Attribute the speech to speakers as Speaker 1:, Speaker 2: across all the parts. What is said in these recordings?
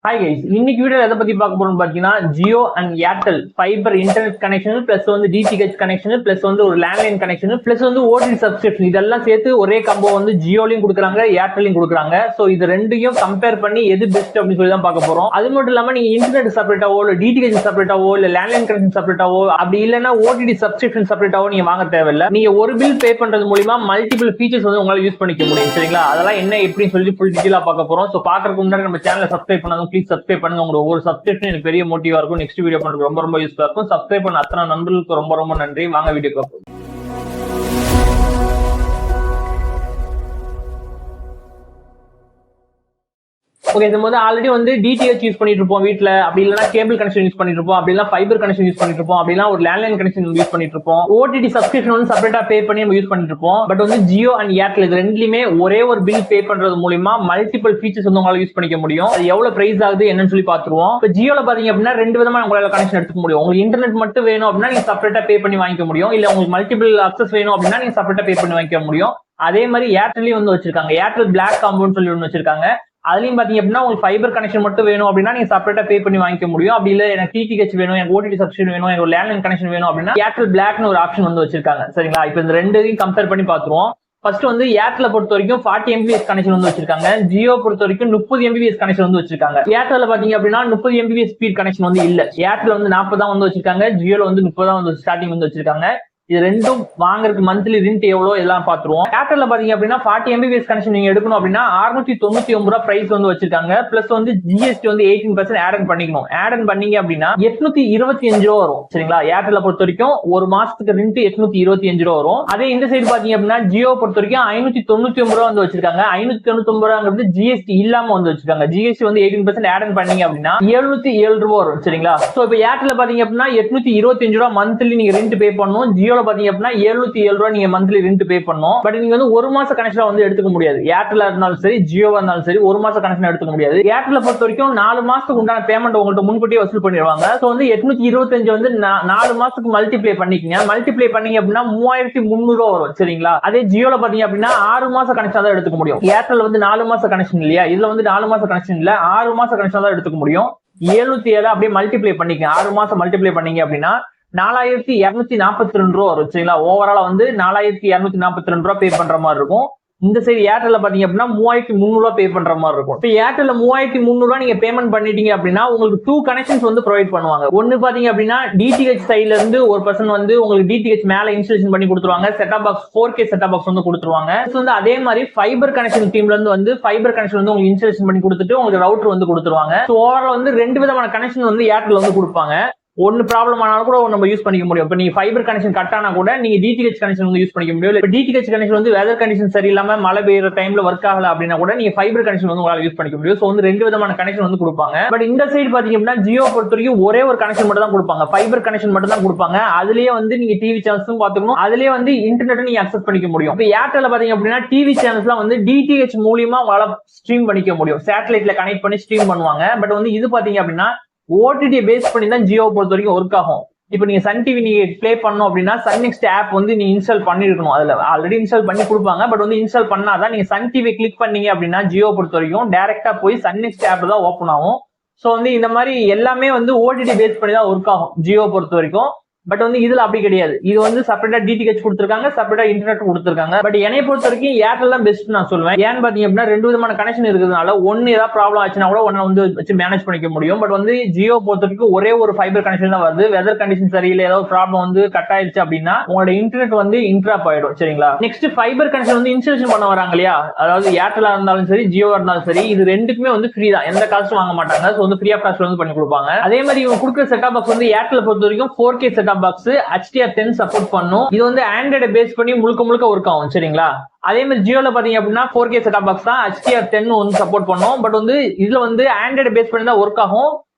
Speaker 1: Hi guys, இன்னைக்கு video எதை பத்தி பார்க்க போறோம்னு பாத்தீங்கன்னா Jio and Airtel fibre internet connection plus வந்து டிடிஹெச் கனெக்ஷன் பிளஸ் வந்து ஒரு லேண்ட்லைன் கனெக்ஷன் பிளஸ் வந்து ஓடிடி சப்ஸ்கிரிப்ஷன் இதெல்லாம் சேர்த்து ஒரே கம்போ வந்து ஜியோலையும் கொடுக்குறாங்க ஏர்டெல்லையும் கொடுக்குறாங்க. சோ இது ரெண்டையும் கம்பேர் பண்ணி எது பெஸ்ட் அப்படின்னு சொல்லி தான் பார்க்க போறோம். அது மட்டும் இல்லாம நீங்க இன்டர்நெட் செப்பரேட்டாவோ இல்ல டிடிஹெச் செப்பரேட்டாவோ இல்ல லேண்ட்லைன் கனெக்ஷன் செப்பரேட்டாவோ அப்படி இல்லைன்னா ஓடிடி சப்ஸ்கிரிப்ஷன் செப்பரேட்டாவோ நீங்க வாங்க தேவையில்லை. நீங்க ஒரு பில் பே பண்றது மூலமா மல்டிபிள் ஃபீச்சர்ஸ் வந்து உங்களால யூஸ் பண்ணிக்க முடியும். சரிங்களா? அதெல்லாம் என்ன எப்படின்னு சொல்லி ஃபுல் டீடைலா பார்க்க போறோம். சோ பாக்குறதுக்கு முன்னாடி நம்ம சேனலை சப்ஸ்கிரைப் பண்ணாலும் ப்ளீஸ் சப்ஸ்கிரைப் பண்ணுங்க. ஒவ்வொரு சப்ஸ்கிரிப்ஷன் எனக்கு பெரிய மோட்டிவா இருக்கும். நெக்ஸ்ட் வீடியோ பண்றது ரொம்ப யூஸ்ஃபுல்லா இருக்கும். சப்ஸ்கிரைப் பண்ண அத்தனை நண்பர்களுக்கு ரொம்ப நன்றி. வாங்க வீடியோக்கு போகலாம். ஓகே, நம்ம வந்து ஆல்ரெடி வந்து டிடிஹெச் யூஸ் பண்ணிட்டு இருப்போம் வீட்ல, அப்படி இல்லைன்னா கேபிள் கனெக்ஷன் யூஸ் பண்ணிட்டு இருப்போம், அப்படி இல்லைன்னா ஃபைபர் கனெக்ஷன் யூஸ் பண்ணிட்டு இருப்போம், அப்படின்னா ஒரு லேண்ட்லைன் கனெக்ஷன் யூஸ் பண்ணிட்டு இருப்போம். ஓடிடி சப்ஸ்கிரிப்ஷன் வந்து செப்பரேட்டா பே பண்ணி நம்ம யூஸ் பண்ணிட்டு இருப்போம். பட் வந்து ஜியோ அண்ட் ஏர்டெல் இது ரெண்டுலயுமே ஒரே ஒரு பில் பே பண்றது மூலமா மல்டிபிள் ஃபீச்சர்ஸ் வந்து உங்களால யூஸ் பண்ணிக்க முடியும். அது எவ்வளவு பிரைஸ் ஆகுது என்னன்னு சொல்லி பாத்துருவோம். இப்போ ஜியோல பாத்தீங்க அப்படின்னா ரெண்டு விதமா உங்களால கனெக்ஷன் எடுத்துக்க முடியும். உங்களுக்கு இன்டர்நெட் மட்டும் வேணும் அப்படின்னா நீங்க செப்பரேட்டா பே பண்ணி வாங்கிக்க முடியும். இல்ல உங்களுக்கு மல்டிபிள் அக்சஸ் வேணும் அப்படின்னா நீங்க செப்பரேட்டா பே பண்ணி வாங்கிக்க முடியும். அதே மாதிரி ஏர்டெல்லையும் வந்து வச்சிருக்காங்க. ஏர்டெல் பிளாக் காம்போன்னு சொல்லி ஒன்று வச்சிருக்காங்க. அதுலயும் பாத்தீங்க அப்படின்னா உங்களுக்கு ஃபைபர் கனெக்ஷன் மட்டும் வேணும் அப்படின்னா நீங்க செப்பரேட்டா பே பண்ணி வாங்கிக்க முடியும். அப்படி இல்ல எனக்கு டிடிஹெச் வேணும், எனக்கு ஓடிடி சப்ஸ்கிரிப்ஷன் வேணும், எனக்கு லேண்ட்லைன் கனெக்ஷன் வேணும் அப்படின்னா ஏர்டெல் பிளாக்னு ஒரு ஆப்ஷன் வந்து வச்சிருக்காங்க. சரிங்களா? இப்போ இந்த ரெண்டையும் கம்பேர் பண்ணி பாத்துருவோம். ஃபர்ஸ்ட் வந்து ஏர்டெல் பொறுத்த வரைக்கும் 40 mbps கனெக்ஷன் வந்து வச்சிருக்காங்க. ஜியோ பொறுத்த வரைக்கும் 30 mbps கனெக்ஷன் வந்து வச்சிருக்காங்க. ஏர்டெல் பாத்தீங்க அப்படின்னா 30 mbps ஸ்பீட் கனெக்ஷன் வந்து இல்ல. ஏர்டெல் வந்து 40 வந்து வச்சிருக்காங்க, ஜியோல வந்து 30 வந்து ஸ்டார்டிங் வந்து வச்சிருக்காங்க. இது ரெண்டும் வாங்குறதுக்கு மந்த்லி ரெண்ட் எவ்வளவு எல்லாம் பாத்துருவோம். ஏர்டெல்ல பாத்தீங்க அப்படின்னா 40 mbps கனெக்ஷன் நீங்க எடுக்கணும் அப்படின்னா 699 ரூபாய் பிரைஸ் வந்து வச்சிருக்காங்க. பிளஸ் வந்து ஜிஎஸ்டி வந்து 18% ஆட் ஆன் பண்ணிக்கணும். ஆட் ஆன் பண்ணீங்க அப்படின்னா 825 ரூபா வரும். சரிங்களா? ஏர்டெல்ல பொறுத்த வரைக்கும் ஒரு மாசத்துக்கு ரெண்ட் 825 ரூபா வரும். அதே இந்த சைடு பாத்தீங்க அப்படின்னா ஜியோ பொறுத்த வரைக்கும் 599 ரூபா வந்து வச்சிருக்காங்க. 599 ரூபாங்கிறது ஜிஎஸ்டி இல்லாம வந்து வச்சிருக்காங்க. ஜிஎஸ்டி வந்து 18% ஆட் ஆன் பண்ணீங்க அப்படின்னா 707 ரூபா வரும். சரிங்களா? சோ இப்போ ஏர்டெல்ல பாத்தீங்க அப்படின்னா 825 ரூபா மந்த்லி நீங்க ரெண்ட் பே பண்ணணும். ஜியோ பாத்தீங்க அப்படின்னா 707 ரூபாய் நீங்க மந்த்லி ரெண்ட் பே பண்ணணும். பட் நீங்க வந்து ஒரு மாச கனெக்ஷன் வந்து எடுத்துக்க முடியாது. ஏர்டெல் இருந்தாலும் சரி ஜியோவா இருந்தாலும் சரி ஒரு மாச கனெக்ஷன் எடுத்துக்க முடியாது. ஏர்டெல் பொறுத்த வரைக்கும் 4 மாசத்துக்கு உண்டான பேமெண்ட் உங்கள்ட்ட முன்கூட்டியே வசூல் பண்ணிடுவாங்க. சோ வந்து 825 வந்து 4 மாசத்துக்கு மல்டிப்ளை பண்ணிக்கங்க. மல்டிப்ளை பண்ணீங்க அப்படின்னா 3300 ரூபாய் வரும். சரிங்களா? அதே ஜியோல பாத்தீங்க அப்படின்னா 6 மாச கனெக்ஷன் தான் எடுத்துக்க முடியும். ஏர்டெல் வந்து 4 மாச கனெக்ஷன் இல்லையா, இதுல வந்து 4 மாச கனெக்ஷன் இல்ல, 6 மாச கனெக்ஷன் தான் எடுத்துக்க முடியும். 707 அப்படியே மல்டிப்ளை பண்ணிக்கங்க. 6 மாசம் மல்டிப்ளை பண்ணீங்க அப்படின்னா 4242 ரூபா வரும். சரிங்களா? ஓவராலா வந்து 4242 ரூபா பே பண்ற மாதிரி இருக்கும். இந்த சைடு ஏர்டெல்ல பாத்தீங்க அப்படின்னா 3300 ரூபா பே பண்ற மாதிரி இருக்கும். இப்போ ஏர்டெல்ல 3300 ரூபா நீங்க பேமெண்ட் பண்ணிட்டீங்க அப்படின்னா உங்களுக்கு 2 கனெக்ஷன்ஸ் வந்து ப்ரொவைட் பண்ணுவாங்க. ஒன்னு பாத்தீங்க அப்படின்னா டிடிஹெச் சைடுல இருந்து ஒரு பர்சன் வந்து உங்களுக்கு டிடிஹெச் மேல இன்ஸ்டாலேஷன் பண்ணி கொடுத்துருவாங்க. Setup box 4K setup box வந்து கொடுத்துருவாங்க. வந்து அதே மாதிரி ஃபைபர் கனெக்ஷன் டீம்ல இருந்து வந்து ஃபைபர் கனெக்ஷன் வந்து உங்களுக்கு இன்ஸ்டாலேஷன் பண்ணி கொடுத்துட்டு உங்களுக்கு ரவுட்டர் வந்து கொடுத்துருவாங்க. ஸோ ஓவரால் வந்து 2 விதமான கனெக்ஷன் வந்து ஏர்டெல் வந்து கொடுப்பாங்க. ஒன்னு ப்ராப்ளம் ஆனாலும் கூட நம்ம யூஸ் பண்ணிக்க முடியும். இப்போ நீங்க ஃபைபர் கனெக்ஷன் கட் ஆனா கூட நீங்க டிடிஹெச் கனெக்ஷன் வந்து யூஸ் பண்ணிக்க முடியும். இப்போ டிடிஹெச் கனெக்ஷன் வந்து வெதர் கண்டிஷன் சரியில்லாம மழை பெய்யுற டைம்ல ஒர்க் ஆகல அப்படின்னா கூட நீங்க ஃபைபர் கனெக்ஷன் வந்து உங்களால யூஸ் பண்ணிக்க முடியும். ஸோ வந்து 2 விதமான கனெக்ஷன் வந்து கொடுப்பாங்க. பட் இந்த சைடு பாத்தீங்க அப்படின்னா ஜியோ பொறுத்த வரைக்கும் ஒரே ஒரு கனெக்ஷன் மட்டும் தான் கொடுப்பாங்க. ஃபைபர் கனெக்ஷன் மட்டும் தான் கொடுப்பாங்க. அதுலயே வந்து நீங்க டிவி சேனல்ஸும் பாத்துக்கணும், அதுலயே வந்து இன்டர்நெட் நீங்க அக்சஸ் பண்ணிக்க முடியும். இப்போ ஏர்டெல்ல பாத்தீங்க அப்படின்னா டிவி சேனல்ஸ்லாம் வந்து டிடிஹெச் மூலியமா உங்களால ஸ்ட்ரீம் பண்ணிக்க முடியும். சேட்டலைட்ல கனெக்ட் பண்ணி ஸ்ட்ரீம் பண்ணுவாங்க. பட் வந்து இது பாத்தீங்க அப்படின்னா ஓடிடி பேஸ் பண்ணி தான் ஜியோ பொறுத்த வரைக்கும் ஒர்க் ஆகும். இப்போ நீங்க சன் டிவி நீங்க பிளே பண்ணணும் அப்படின்னா சன் நெக்ஸ்ட் ஆப் வந்து நீங்க இன்ஸ்டால் பண்ணிருக்கணும். அதுல ஆல்ரெடி இன்ஸ்டால் பண்ணி கொடுப்பாங்க. பட் வந்து இன்ஸ்டால் பண்ணாதான் நீங்க சன் டிவி கிளிக் பண்ணீங்க அப்படின்னா ஜியோ பொறுத்த வரைக்கும் டைரக்டா போய் சன் நெக்ஸ்ட் ஆப் தான் ஓப்பன் ஆகும். சோ வந்து இந்த மாதிரி எல்லாமே வந்து ஓடிடி பேஸ் பண்ணி தான் ஒர்க் ஆகும் ஜியோ பொறுத்த வரைக்கும். பட் வந்து இதுல அப்படி கிடையாது. இது வந்து செப்பரேட்டா டிடிஹெச் கொடுத்திருக்காங்க, செப்பரேட்டா இன்டர்நெட் கொடுத்திருக்காங்க. பட் என்னை பொறுத்த வரைக்கும் ஏர்டெல் தான் பெஸ்ட் நான் சொல்லுவேன். ஏன்னு பாத்தீங்க அப்படின்னா 2 விதமான கனெக்ஷன் இருக்கிறதுனால ஒன்னு ஏதாவது ப்ராப்ளம் ஆச்சுன்னா கூட ஒன்னு வந்து வச்சு மேனேஜ் பண்ணிக்க முடியும். பட் வந்து ஜியோ பொறுத்த வரைக்கும் ஒரே ஒரு ஃபைபர் கனெக்ஷன் தான் வருது. வெதர் கண்டிஷன் சரியில்லை, ஏதாவது ப்ராப்ளம் வந்து கட் ஆயிடுச்சு அப்படின்னா உங்களோட இன்டர்நெட் வந்து இன்ட்ராப் ஆயிடும். சரிங்களா? நெக்ஸ்ட் ஃபைபர் கனெக்ஷன் வந்து இன்ஸ்டாலேஷன் பண்ண வராங்க இல்லையா, அதாவது ஏர்டெல்லா இருந்தாலும் சரி ஜியோவா இருந்தாலும் சரி இது ரெண்டுக்குமே வந்து ஃப்ரீ தான், எந்த காஸ்டும் வாங்க மாட்டாங்க. ஸோ வந்து ஃப்ரீ ஆஃப் காஸ்ட் வந்து பண்ணி கொடுப்பாங்க. அதே மாதிரி இவங்க கொடுக்குற செட்டப் பாக்ஸ் வந்து ஏர்டெல் பொறுத்த வரைக்கும் 4K setup box HDR10 support பண்ணும். இது வந்து ஆண்ட்ராய்டு பேஸ் பண்ணி முழுக்க ஒர்க் ஆகும். சரிங்களா? அதே மாதிரி ஜியோல பாத்தீங்க அப்படின்னா 4K செட்டப் பாக்ஸ் தான் HDR10 வந்து சப்போர்ட் பண்ணும். பட் வந்து இதுல வந்து ஆண்ட்ராய்டு பேஸ் பண்ணி தான் ஒர்க் ஆகும்.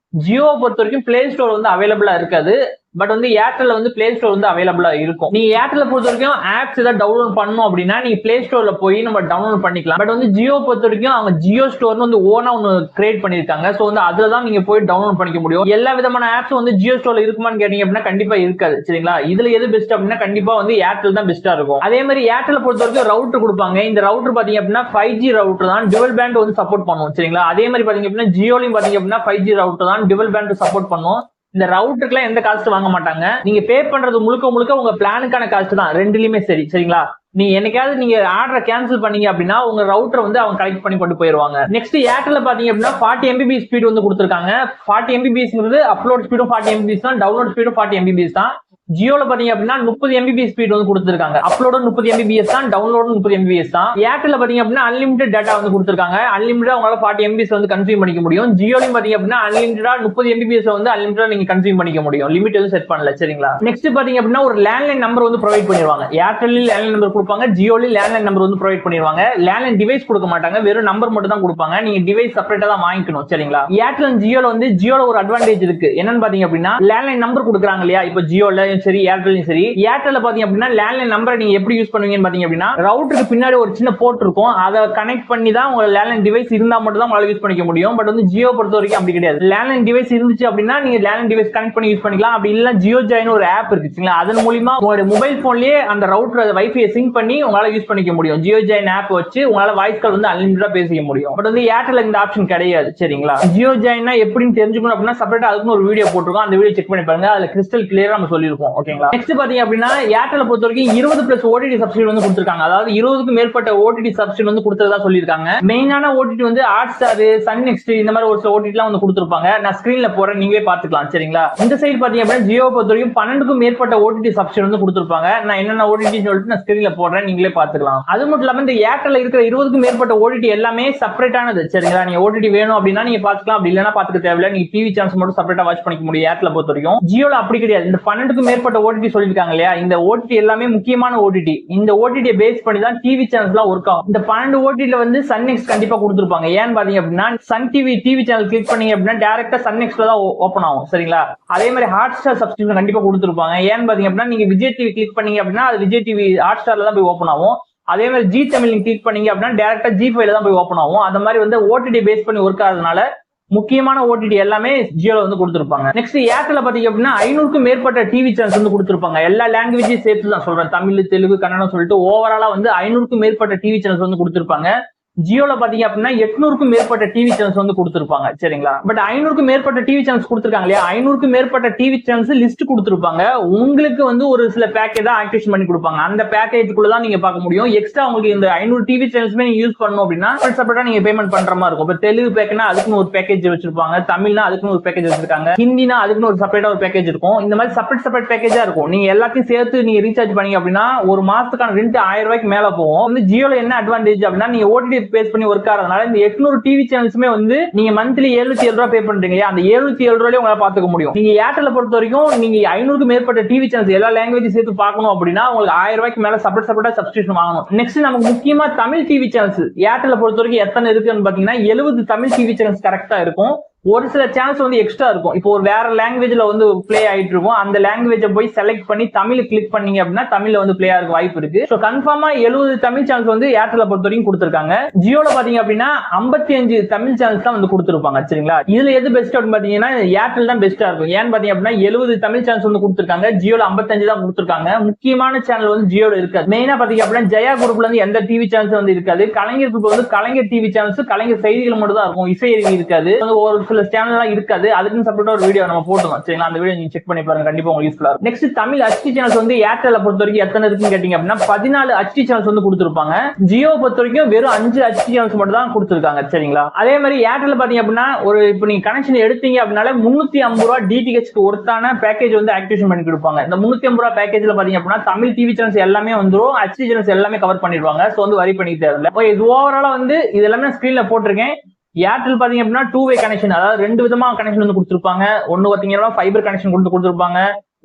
Speaker 1: ஜியோ பொறுத்த வரைக்கும் பிளே ஸ்டோர் வந்து அவைலபிளா இருக்காது. பட் வந்து ஏர்டெல்ல வந்து பிளே ஸ்டோர் வந்து அவைலபிளா இருக்கும். நீங்க ஏர்டெல்ல பொறுத்த வரைக்கும் ஆப்ஸ் ஏதாவது டவுன்லோட் பண்ணணும் அப்படின்னா நீங்க பிளே ஸ்டோர்ல போய் நம்ம டவுன்லோட் பண்ணிக்கலாம். பட் வந்து ஜியோ பொறுத்த வரைக்கும் அவங்க ஜியோ ஸ்டோர்னு வந்து ஓனா ஒன்னு கிரியேட் பண்ணிருக்காங்க. சோ வந்து அதுல தான் நீங்க போய் டவுன்லோட் பண்ணிக்க முடியும். எல்லா விதமான ஆப்ஸ் வந்து ஜியோ ஸ்டோர்ல இருக்குமான்னு கேட்டீங்க அப்படின்னா கண்டிப்பா இருக்காது. சரிங்களா? இதுல எது பெஸ்ட் அப்படின்னா கண்டிப்பா வந்து ஏர்டெல் தான் பெஸ்டா இருக்கும். அதே மாதிரி ஏர்டெல் பொறுத்த வரைக்கும் ரவுட்டர் கொடுப்பாங்க. இந்த ரவுட்டர் பாத்தீங்க அப்படின்னா 5G ரவுட்டர் தான், டுவல் பேண்ட் வந்து சப்போர்ட் பண்ணும். சரிங்களா? அதே மாதிரி பாத்தீங்க அப்படின்னா ஜியோலையும் பாத்தீங்க அப்படின்னா 5G ரவுட்டர் தான், டுவல் பேண்ட் சப்போர்ட் பண்ணும். இந்த ரவுட்டருக்குலாம் எந்த காஸ்ட் வாங்க மாட்டாங்க. நீங்க பே பண்றது முழுக்க முழுக்க உங்க பிளானுக்கான காஸ்ட் தான் ரெண்டுலயுமே. சரி சரிங்களா? நீங்க என்னைக்காவது நீங்க ஆர்டரை கேன்சல் பண்ணீங்க அப்படின்னா உங்க ரவுட்டர் வந்து அவங்க கலெக்ட் பண்ணி கொண்டு போயிருவாங்க. நெக்ஸ்ட் ஏர்டெல்ல பாத்தீங்க அப்படின்னா 40 MB ஸ்பீட் வந்து கொடுத்திருக்காங்க. 40 MB அப்லோட் ஸ்பீடும் 40 MB தான், டவுன்லோட் ஸ்பீடும் 40 MB தான். ஜியோல பாத்தீங்க அப்படின்னா 30 MB ஸ்பீட் வந்து கொடுத்திருக்காங்க. அப்லோடும் 30 MB தான், டவுன்லோடும் 30 MB தான். ஏர்டெல்ல பாத்தீங்க அப்படின்னா அன்லிமிட்டட் டேட்டா வந்து கொடுத்திருக்காங்க. அன்லிமிட்டடா உங்களால 40 MB வந்து கன்சியூம் பண்ணிக்க முடியும். ஜியோலையும் பாத்தீங்க அப்படின்னா அன்லிமிட்டடா 30 MB வந்து அன்லிமிட்டடா நீங்க கன்சியூம் பண்ணிக்க முடியும். லிமிட் எதுவும் செட் பண்ணல. சரிங்களா? நெக்ஸ்ட் பாத்தீங்க அப்படின்னா ஒரு லேண்ட்லைன் நம்பர் வந்து ப்ரொவைட் பண்ணிடுவாங்க. ஏர்டெல்ல லேண்ட்லைன் நம்பர் கொடுப்பாங்க, ஜியோல லேண்ட்லைன் நம்பர் வந்து ப்ரொவைட் பண்ணிடுவாங்க. லேண்ட்லைன் டிவைஸ் கொடுக்க மாட்டாங்க, வெறும் நம்பர் மட்டும் தான் கொடுப்பாங்க. நீங்க டிவைஸ் செப்பரேட்டா தான் வாங்கிக்கணும். சரிங்களா? ஏர்டெல் ஜியோல வந்து ஜியோல ஒரு அட்வான்டேஜ் இருக்கு. என்னன்னு பாத்தீங்க அப்படின்னா லேண்ட்லைன் நம்பர் கொடுக்குறாங்க இல்லையா? இப்போ ஜியோல சரி ஏர்டெல்லையும் சரி, ஏர்டெல்ல பாத்தீங்க அப்படின்னா லேண்ட்லைன் நம்பரை நீங்க எப்படி யூஸ் பண்ணுவீங்கன்னு பாத்தீங்க அப்படின்னா ரவுட்டருக்கு பின்னாடி ஒரு சின்ன போர்ட் இருக்கும். அதை கனெக்ட் பண்ணி தான் உங்க லேண்ட்லைன் டிவைஸ் இருந்தா மட்டும் தான் உங்களால யூஸ் பண்ணிக்க முடியும். பட் வந்து ஜியோ பொறுத்த வரைக்கும் அப்படி கிடையாது. லேண்ட்லைன் டிவைஸ் இருந்துச்சு அப்படின்னா நீங்க லேண்ட்லைன் டிவைஸ் கனெக்ட் பண்ணி யூஸ் பண்ணிக்கலாம். அப்படி இல்ல ஜியோ ஜாயின் ஒரு ஆப் இருக்குங்களா, அதன் மூலமா உங்களோட மொபைல் போன்லயே அந்த ரவுட்டர் வைஃபை சிங்க் பண்ணி உங்களால யூஸ் பண்ணிக்க முடியும். ஜியோ ஜாயின் ஆப் வச்சு உங்களால வாய்ஸ் கால் வந்து அன்லிமிட்டடா பேசிக்க முடியும். பட் வந்து ஏர்டெல்ல இந்த ஆப்ஷன் கிடையாது. சரிங்களா? ஜியோ ஜாயின்னா எப்படின்னு தெரிஞ்சுக்கணும் அப்படின்னா செப்பரேட்டா அதுக்கு ஒரு வீடியோ போட்டுருக்கோம். அந்த வீடியோ செக் பண்ணி பாருங்க. அதுல கிறிஸ்டல் கிளியரா நம்ம சொல்லிருக்கோம். ஓகேங்களா? நெக்ஸ்ட் பாத்தீங்க அப்படின்னா ஏர்டெல்ல பொறுத்த வரைக்கும் 20+ OTT சப்ஸ்கிரிப்ஷன் வந்து கொடுத்திருக்காங்க. அதாவது 20க்கும் மேற்பட்ட OTT சப்ஸ்கிரிப்ஷன் வந்து கொடுத்ததா சொல்லிருக்காங்க. மெயினான OTT வந்து ஹாட்ஸ்டார், சன் நெக்ஸ்ட் இந்த மாதிரி ஒரு சில OTT எல்லாம் வந்து கொடுத்திருப்பாங்க. நான் ஸ்கிரீன்ல போறேன், நீங்களே பாத்துக்கலாம். சரிங்களா? இந்த சைடு பாத்தீங்க அப்படின்னா ஜியோ பொறுத்த வரைக்கும் 12க்கும் மேற்பட்ட OTT சப்ஸ்கிரிப்ஷன் வந்து கொடுத்திருப்பாங்க. நான் என்னென்ன OTT சொல்லிட்டு நான் ஸ்கிரீன்ல போடுறேன், நீங்களே பாத்துக்கலாம். அது மட்டும் இல்லாம இந்த ஏர்டெல்ல இருக்கிற 20க்கும் மேற்பட்ட OTT எல்லாமே செப்பரேட்டானது. சரிங்களா? நீங்க OTT வேணும் அப்படின்னா நீங்க பாத்துக்கலாம், அப்படி இல்லைன்னா பாத்துக்க தேவையில்லை. நீங்க டிவி சேனல்ஸ் மட்டும் செப்பரேட்டா வாட்ச் பண்ணிக்க முடியும் ஏர்டெல்ல பொறுத்த வரைக்கும். ஜியோல அப்படி கிடையாது. இந்த 12க்கும் மேற்பட்ட OTT சொல்லிருக்காங்க இல்லையா, இந்த OTT எல்லாமே முக்கியமான OTT. இந்த OTT பேஸ் பண்ணி தான் டிவி சேனல்ஸ்லாம் ஒர்க் ஆகும். இந்த 12 OTT வந்து சன் நெக்ஸ்ட் கண்டிப்பா கொடுத்திருப்பாங்க. ஏன்னு பாத்தீங்க அப்படின்னா சன் டிவி சேனல் கிளிக் பண்ணீங்க அப்படின்னா டைரக்டா சன் நெக்ஸ்ட்ல தான் ஓபன் ஆகும். சரிங்களா? அதே மாதிரி ஹாட்ஸ்டார் சப்ஸ்கிரிப்ஷன் கண்டிப்பா கொடுத்திருப்பாங்க. ஏன்னு பாத்தீங்க அப்படின்னா நீங்க விஜய் டிவி கிளிக் பண்ணீங்க அப்படின்னா அது விஜய் டிவி ஹாட்ஸ்டார்ல தான் போய் ஓபன் ஆகும். அதே மாதிரி ஜி தமிழ் கிளிக் பண்ணீங்க அப்படின்னா டைரக்டா G5ல தான் போய் ஓபன் ஆகும். அந்த மாதிரி வந்து OTT பேஸ் பண்ணி ஒர்க் ஆகிறதுனால முக்கியமான OTT எல்லாமே ஜியோல வந்து கொடுத்திருப்பாங்க. நெக்ஸ்ட் ஏர்டெல்ல பாத்தீங்க அப்படின்னா 500க்கும் மேற்பட்ட டிவி சேனல்ஸ் வந்து கொடுத்திருப்பாங்க. எல்லா லாங்குவேஜையும் சேர்த்து தான் சொல்றேன், தமிழ், தெலுங்கு, கன்னடம் சொல்லிட்டு ஓவராலா வந்து 500க்கும் மேற்பட்ட டிவி சேனல்ஸ் வந்து கொடுத்திருப்பாங்க. ஜியோல பாத்தீங்க அப்படின்னா 800க்கும் மேற்பட்ட டிவி சேனல்ஸ் வந்து கொடுத்திருப்பாங்க. சரிங்களா? பட் 500க்கும் மேற்பட்ட டிவி சேனல்ஸ் கொடுத்திருக்காங்க இல்லையா, 500க்கும் மேற்பட்ட டிவி சேனல்ஸ் லிஸ்ட் கொடுத்திருப்பாங்க. உங்களுக்கு வந்து ஒரு சில பேக்கேஜ் தான் ஆக்டிவேஷன் பண்ணி கொடுப்பாங்க. அந்த பேக்கேஜுக்குள்ள தான் நீங்க பார்க்க முடியும். எக்ஸ்ட்ரா உங்களுக்கு இந்த 500 டிவி சேனல்ஸ்மே நீங்க யூஸ் பண்ணணும் அப்படின்னா செப்பரேட்டா நீங்க பேமெண்ட் பண்ற மாதிரி இருக்கும். இப்ப தெலுங்கு பேக்னா அதுக்குன்னு ஒரு பேக்கேஜ் வச்சிருப்பாங்க, தமிழ்னா அதுக்குன்னு ஒரு பேக்கேஜ் வச்சிருக்காங்க, ஹிந்தினா அதுக்குன்னு ஒரு செப்பரேட்டா ஒரு பேக்கேஜ் இருக்கும். இந்த மாதிரி செப்பரேட் பேக்கேஜா இருக்கும். நீங்க எல்லாத்தையும் சேர்த்து நீங்க ரீசார்ஜ் பண்ணீங்க அப்படின்னா ஒரு மாசத்துக்கான ரெண்ட் 1000 ரூபாய்க்கு மேல போகும். வந்து ஜியோல என்ன அட்வான்டேஜ் அப்படின்னா நீங்க OTT பேஸ் பண்ணி ஒர்க் ஆகிறதுனால இந்த 800 டிவி சேனல்ஸ்மே வந்து நீங்க மந்த்லி 707 ரூபாய் பே பண்றீங்க. அந்த 707 ரூபாயில உங்களால பாத்துக்க முடியும். நீங்க ஏர்டெல்ல பொறுத்த வரைக்கும் நீங்க 500க்கு மேற்பட்ட டிவி சேனல்ஸ் எல்லா லாங்குவேஜ் சேர்த்து பார்க்கணும் அப்படின்னா உங்களுக்கு 1000 ரூபாய்க்கு மேல செப்பரேட்டா சப்ஸ்கிரிப்ஷன் வாங்கணும். நெக்ஸ்ட் நமக்கு முக்கியமா தமிழ் டிவி சேனல்ஸ் ஏர்டெல்ல பொறுத்த வரைக்கும் எத்தனை இருக்குன்னு பாத்தீங்கன்னா 70 தமிழ் டிவி சேனல்ஸ் கரெக்டா இருக்கும். ஒரு சில சேனல்ஸ் வந்து எக்ஸ்ட்ரா இருக்கும். இப்போ ஒரு வேற லாங்குவேஜ்ல வந்து பிளே ஆயிட்டு இருக்கும். அந்த லாங்குவேஜை போய் செலக்ட் பண்ணி தமிழ் கிளிக் பண்ணீங்க அப்படின்னா தமிழ்ல வந்து பிளே ஆக வாய்ப்பு இருக்கு. சோ கன்ஃபார்மா 70 தமிழ் சேனல்ஸ் வந்து ஏர்டெல்ல பொறுத்த வரைக்கும் கொடுத்திருக்காங்க. ஜியோல பாத்தீங்க அப்படின்னா 55 தமிழ் சேனல்ஸ் தான் வந்து கொடுத்திருப்பாங்க. சரிங்களா? இதுல எது பெஸ்ட் அப்படின்னு பாத்தீங்கன்னா ஏர்டெல் தான் பெஸ்டா இருக்கும். ஏன்னு பாத்தீங்க அப்படின்னா 70 தமிழ் சேனல்ஸ் வந்து கொடுத்திருக்காங்க, ஜியோல 55 தான் கொடுத்திருக்காங்க. முக்கியமான சேனல் வந்து ஜியோல இருக்காது. மெயினா பாத்தீங்க அப்படின்னா ஜெயா குரூப்ல இருந்து எந்த டிவி சேனல்ஸ் வந்து இருக்காது. கலைஞர் குரூப் வந்து கலைஞர் டிவி சேனல்ஸ், கலைஞர் செய்திகள் மட்டும் தான் இருக்கும். இசை இருக்காது. ஒரு சில சேனல் எல்லாம் இருக்காது. அதுக்கு செப்பரேட்டா ஒரு வீடியோ நம்ம போட்டுறோம். சரிங்களா? அந்த வீடியோ நீங்க செக் பண்ணி பாருங்க, கண்டிப்பா உங்களுக்கு யூஸ்ஃபுல்லா இருக்கும். நெக்ஸ்ட் தமிழ் HD சேனல்ஸ் வந்து ஏர்டெல்ல பொறுத்த வரைக்கும் எத்தனை இருக்குன்னு கேட்டீங்க அப்படின்னா 14 HD சேனல்ஸ் வந்து கொடுத்திருப்பாங்க. ஜியோ பொறுத்த வரைக்கும் வெறும் 5 HD சேனல்ஸ் மட்டும் தான் கொடுத்திருக்காங்க. சரிங்களா? அதே மாதிரி ஏர்டெல்ல பாத்தீங்க அப்படின்னா ஒரு இப்போ நீங்க கனெக்ஷன் எடுத்தீங்க அப்படின்னால 350 ரூபாய் DTHக்கு ஒருத்தான பேக்கேஜ் வந்து ஆக்டிவேஷன் பண்ணி கொடுப்பாங்க. இந்த 350 ரூபாய் பேக்கேஜ்ல பாத்தீங்க அப்படின்னா தமிழ் டிவி சேனல்ஸ் எல்லாமே வந்துரும், HD சேனல்ஸ் எல்லாமே கவர் பண்ணிடுவாங்க. சோ வந்து வரி பண்ணிக்க தேவையில்லை. இது ஓவராலா வந்து இது எல்லாமே ஸ்கிரீன்ல போட்டிருக்கேன். ஏர்டெல் பாத்தீங்க அப்படின்னா 2-வே கனெக்ஷன், அதாவது ரெண்டு விதமா கனெக்ஷன் வந்து கொடுத்திருப்பாங்க. ஒன்னு பாத்தீங்கன்னா ஃபைபர் கனெக்ஷன் கொடுத்திருப்பாங்க,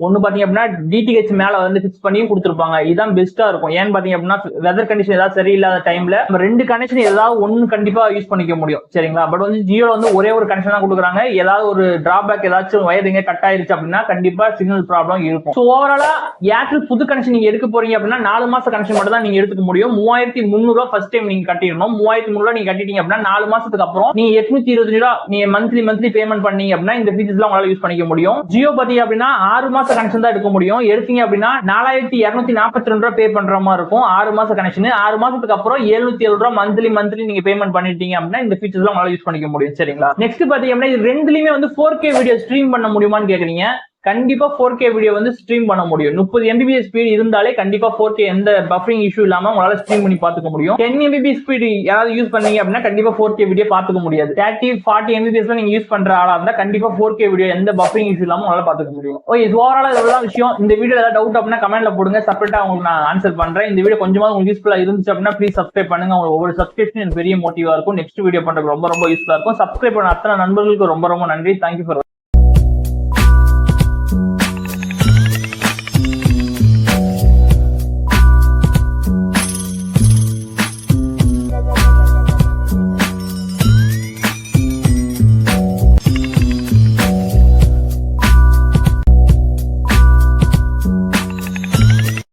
Speaker 1: ஒன்னு பாத்தீங்க அப்படின்னா டிடிஹெச் மேல வந்து பிக்ஸ் பண்ணி கொடுத்துருப்பாங்க. இதுதான் பெஸ்டா இருக்கும். ஏன்னு பாத்தீங்க அப்படின்னா வெதர் கண்டிஷன் ஏதாவது சரியில்லாத டைம்ல நம்ம 2 கனெக்ஷன் ஏதாவது ஒன்னு கண்டிப்பா யூஸ் பண்ணிக்க முடியும். சரிங்களா? பட் வந்து ஜியோல வந்து ஒரே ஒரு கனெக்ஷன் தான் கொடுக்குறாங்க. ஏதாவது ஒரு டிராபேக் ஏதாச்சும் வயர் எங்க கட் ஆயிருச்சு அப்படின்னா கண்டிப்பா சிக்னல் ப்ராப்ளம் இருக்கும். ஸோ ஓவராலா ஏர்டெல் புது கனெக்ஷன் நீங்க எடுக்க போறீங்க அப்படின்னா 4 மாச கனெக்ஷன் மட்டும் தான் நீங்க எடுத்துக்க முடியும். 3300 ஃபர்ஸ்ட் டைம் நீங்க கட்டிடணும். 3300 நீங்க கட்டிட்டீங்க அப்படின்னா 4 மாசத்துக்கு அப்புறம் நீங்க 820 நீங்க மந்த்லி பேமெண்ட் பண்ணீங்க அப்படின்னா இந்த ஃபீச்சர்ஸ் எல்லாம் உங்களால யூஸ் பண்ணிக்க முடியும். ஜியோ பாத்தீங்க அப்படின்னா 6 மாச கனெக்ஷன் தான் எடுக்க முடியும். எடுத்தீங்க அப்படின்னா 4242 பே பண்ற மாதிரி இருக்கும் 6 மாச கனெக்ஷன். 6 மாசத்துக்கு அப்புறம் 707 மந்த்லி நீங்க பேமெண்ட் பண்ணிட்டீங்க அப்படின்னா இந்த ஃபீச்சர்ஸ் எல்லாம் உங்களால யூஸ் பண்ணிக்க முடியும். சரிங்களா? நெக்ஸ்ட் பாத்தீங்க அப்படின்னா இது ரெண்டுலயுமே வந்து 4K வீடியோ ஸ்ட்ரீம் பண்ண முடியுமான்னு கேக்குறீங்க. கண்டிப்பா 4K வீடியோ வந்து ஸ்ட்ரீம் பண்ண முடியும். 30 Mbps ஸ்பீட் இருந்தாலே கண்டிப்பா 4K எந்த பஃபரிங் இஷ்யூ இல்லாம உங்களால ஸ்ட்ரீம் பண்ணி பாத்துக்க முடியும். 10 Mbps ஸ்பீட் யாராவது யூஸ் பண்ணீங்க அப்படின்னா கண்டிப்பா 4K வீடியோ பாத்துக்க முடியாது. 30-40 Mbps நீங்க யூஸ் பண்ற ஆளா இருந்தா கண்டிப்பா 4K வீடியோ எந்த பஃபரிங் இஷ்யூ இல்லாம உங்களால பாத்துக்க முடியும். ஓகே, ஓவராலா இதெல்லாம் விஷயம். இந்த வீடியோ ஏதாவது டவுட் அப்படின்னா கமெண்ட்ல போடுங்க. செப்பரேட்டா உங்களுக்கு நான் ஆன்சர் பண்றேன். இந்த வீடியோ கொஞ்சமா உங்களுக்கு யூஸ்ஃபுல்லா இருந்துச்சு அப்படின்னா ப்ளீஸ் சப்ஸ்கிரைப் பண்ணுங்க. உங்களுக்கு ஒவ்வொரு சப்ஸ்கிரிப்ஷன் பெரிய மோட்டிவா இருக்கும். நெக்ஸ்ட் வீடியோ பண்றதுக்கு ரொம்ப யூஸ்ஃபுல்லா இருக்கும். சப்ஸ்கிரைப் பண்ண அத்தனை நண்பர்களுக்கு ரொம்ப நன்றி. Thank you for